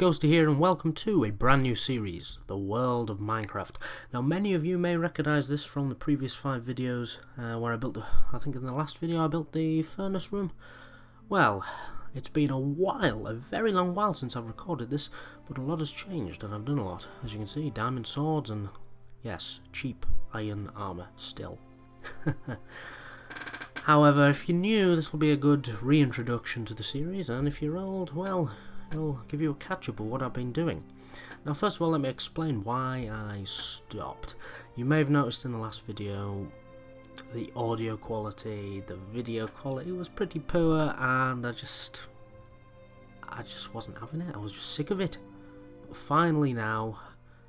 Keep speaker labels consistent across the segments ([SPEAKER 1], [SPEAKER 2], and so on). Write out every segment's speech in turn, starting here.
[SPEAKER 1] Ghosty here and welcome to a brand new series, The World of Minecraft. Now many of you may recognise this from the previous 5 videos where I built, I think in the last video I built the furnace room. Well, it's been a while, a very long while since I've recorded this, but a lot has changed and I've done a lot. As you can see, diamond swords and, yes, cheap iron armour still. However, if you're new, this will be a good reintroduction to the series, and if you're old, well, it'll give you a catch-up of what I've been doing. Now first of all, let me explain why I stopped. You may have noticed in the last video the audio quality, the video quality was pretty poor, and I just wasn't having it. I was just sick of it. But finally now,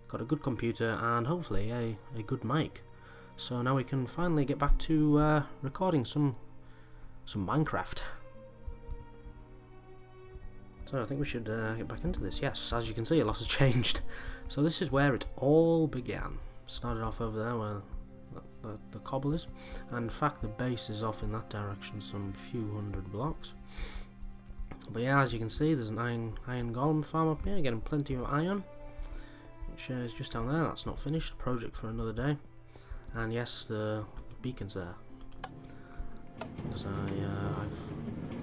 [SPEAKER 1] got a good computer and hopefully a good mic. So now we can finally get back to recording some Minecraft. So I think we should get back into this. Yes, as you can see, a lot has changed. So this is where it all began. Started off over there where the cobble is. And in fact, the base is off in that direction, some few hundred blocks. But yeah, as you can see, there's an iron golem farm up here, getting plenty of iron. Which is just down there. That's not finished. Project for another day. And yes, the beacon's there. Because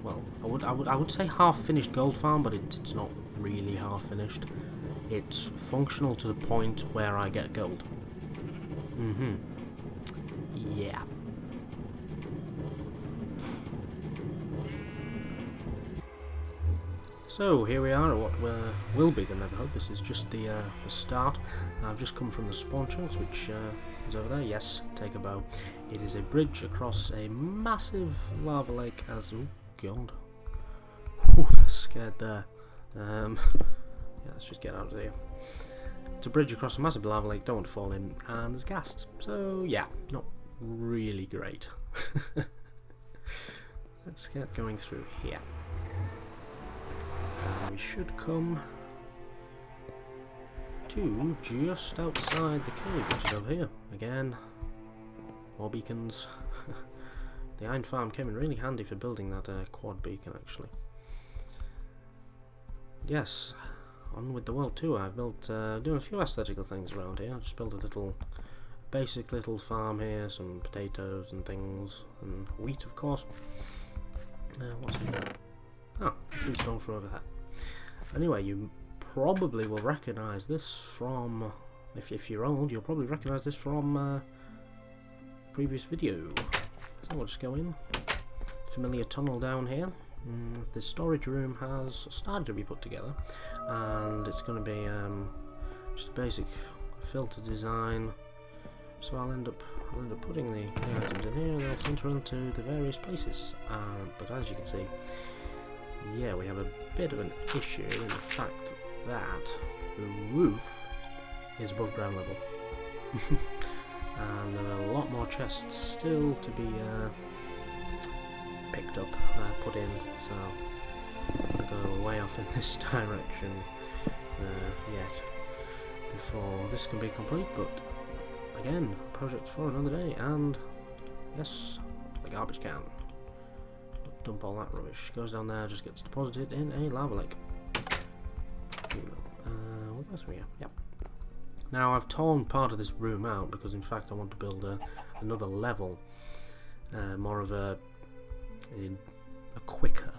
[SPEAKER 1] I would say half finished gold farm, but it's not really half finished. It's functional to the point where I get gold. Yeah. So here we are at what will be the Netherhut. This is just the start. I've just come from the spawn chunks, which is over there. Yes, take a bow. It is a bridge across a massive lava lake. As oh god, whew, scared there. Yeah, let's just get out of here. It's a bridge across a massive lava lake. Don't want to fall in, and there's ghasts. So yeah, not really great. Let's get going through here. We should come to just outside the cave, which is over here. Again, more beacons. The iron farm came in really handy for building that quad beacon, actually. Yes, on with the world tour. I've built, doing a few aesthetical things around here. I've just built a basic little farm here, some potatoes and things, and wheat, of course. What's in there? Ah, a food stone from over there. Anyway, you probably will recognise this from, if you're old, you'll probably recognise this from previous video. So we'll just go in. Familiar tunnel down here. The storage room has started to be put together, and it's going to be just a basic filter design. So I'll end up putting the items in here, and they'll filter into the various places. But as you can see, yeah, we have a bit of an issue in the fact that the roof is above ground level. And there are a lot more chests still to be picked up, put in, so I'm going to go way off in this direction yet before this can be complete, but again, project for another day. And yes, the garbage can. Dump all that rubbish. Goes down there, just gets deposited in a lava lake. We'll go through here. Yep. Now I've torn part of this room out because in fact I want to build another level, more of a quicker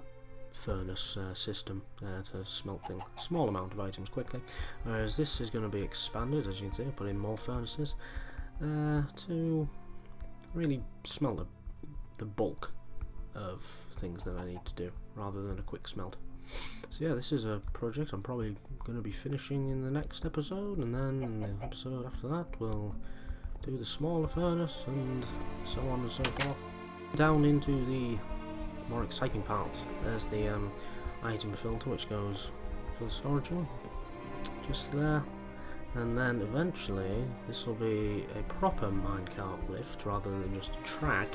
[SPEAKER 1] furnace system to smelt a small amount of items quickly. Whereas this is going to be expanded, as you can see. I put in more furnaces to really smelt the bulk of things that I need to do rather than a quick smelt. So yeah, this is a project I'm probably going to be finishing in the next episode, and then in the episode after that we'll do the smaller furnace and so on and so forth. Down into the more exciting part, there's the item filter which goes for the storage room, just there. And then eventually this will be a proper minecart lift rather than just a track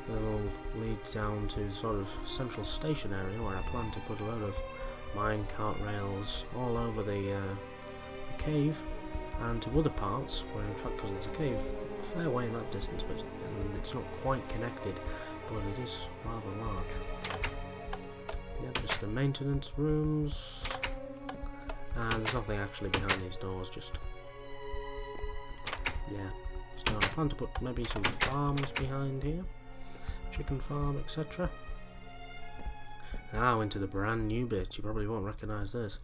[SPEAKER 1] that'll lead down to sort of central station area where I plan to put a load of minecart rails all over the cave, and to other parts where, in fact, because it's a cave a fair way in that distance, but it's not quite connected, but it is rather large. Yeah, just the maintenance rooms. And there's nothing actually behind these doors, just... yeah. So I plan to put maybe some farms behind here. Chicken farm, etc. Now into the brand new bit. You probably won't recognise this.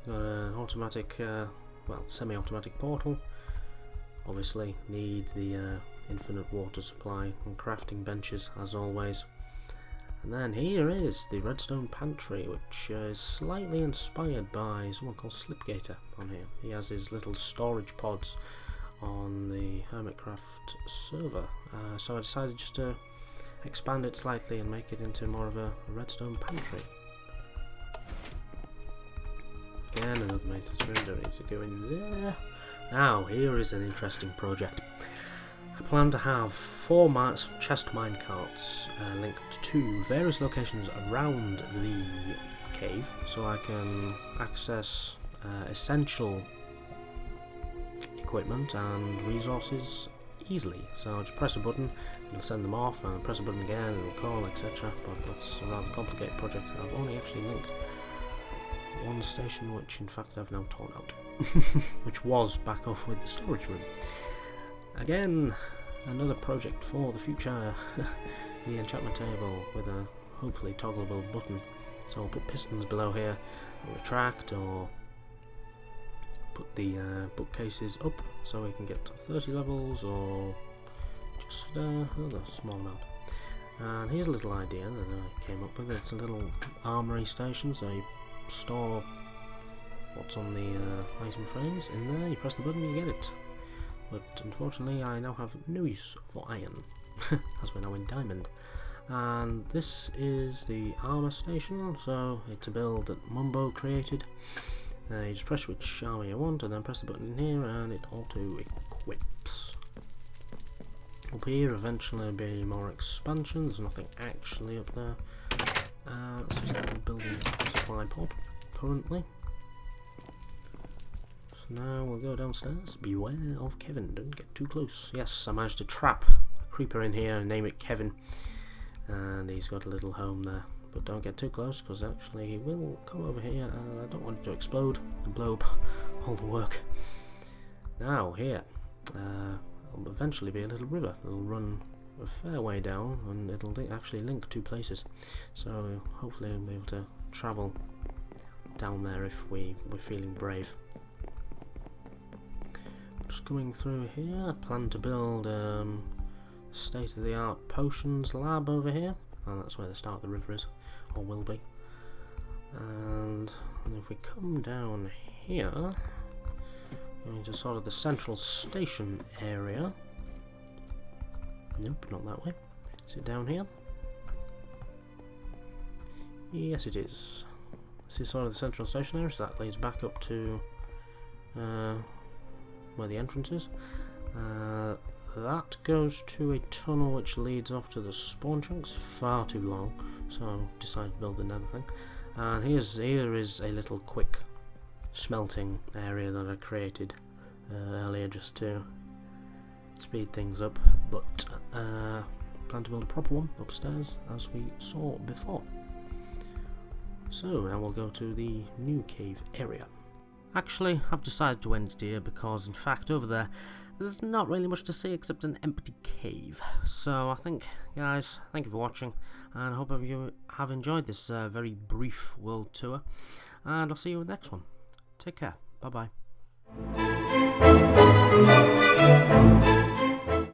[SPEAKER 1] We've got an automatic, well, semi-automatic portal. Obviously needs the infinite water supply and crafting benches as always. And then here is the redstone pantry, which is slightly inspired by someone called Slipgator on here. He has his little storage pods on the Hermitcraft server, so I decided just to expand it slightly and make it into more of a redstone pantry. Again, another maintenance room, don't need to go in there. Now, here is an interesting project. I plan to have 4 chest minecarts linked to various locations around the cave, so I can access essential equipment and resources easily. So I'll just press a button, it'll send them off, and press a button again, it'll call, etc. But that's a rather complicated project. I've only actually linked one station, which in fact I've now torn out, which was back off with the storage room. Again, another project for the future. The enchantment table with a hopefully toggleable button. So I'll put pistons below here, I'll retract or put the bookcases up so we can get to 30 levels, or just another small amount. And here's a little idea that I came up with. It's a little armory station, so you store what's on the item frames in there, you press the button, you get it. But unfortunately I now have no use for iron, as we're now in diamond. And this is the armor station, so it's a build that Mumbo created. You just press which armor you want and then press the button in here and it auto equips. Up here eventually there'll be more expansion. There's nothing actually up there. Let's just have a building supply pod currently. So now we'll go downstairs. Beware of Kevin, don't get too close. Yes, I managed to trap a creeper in here and name it Kevin. And he's got a little home there. But don't get too close, because actually he will come over here and I don't want it to explode and blow up all the work. Now here, there'll eventually be a little river. It'll run a fair way down and it'll actually link 2 places. So hopefully we'll be able to travel down there if we're feeling brave. Just coming through here, I plan to build state-of-the-art potions lab over here. And that's where the start of the river is, or will be. And if we come down here, going to sort of the central station area. Nope, not that way. Is it down here? Yes, it is. This is sort of the central station area, so that leads back up to where the entrance is. That goes to a tunnel which leads off to the spawn chunks. Far too long, so I decided to build another thing. And here is a little quick smelting area that I created earlier just to speed things up. But plan to build a proper one upstairs as we saw before. So now we'll go to the new cave area. Actually, I've decided to end it here because in fact over there's not really much to see except an empty cave. So I think, guys, thank you for watching, and I hope you have enjoyed this very brief world tour, and I'll see you in the next one. Take care. Bye bye.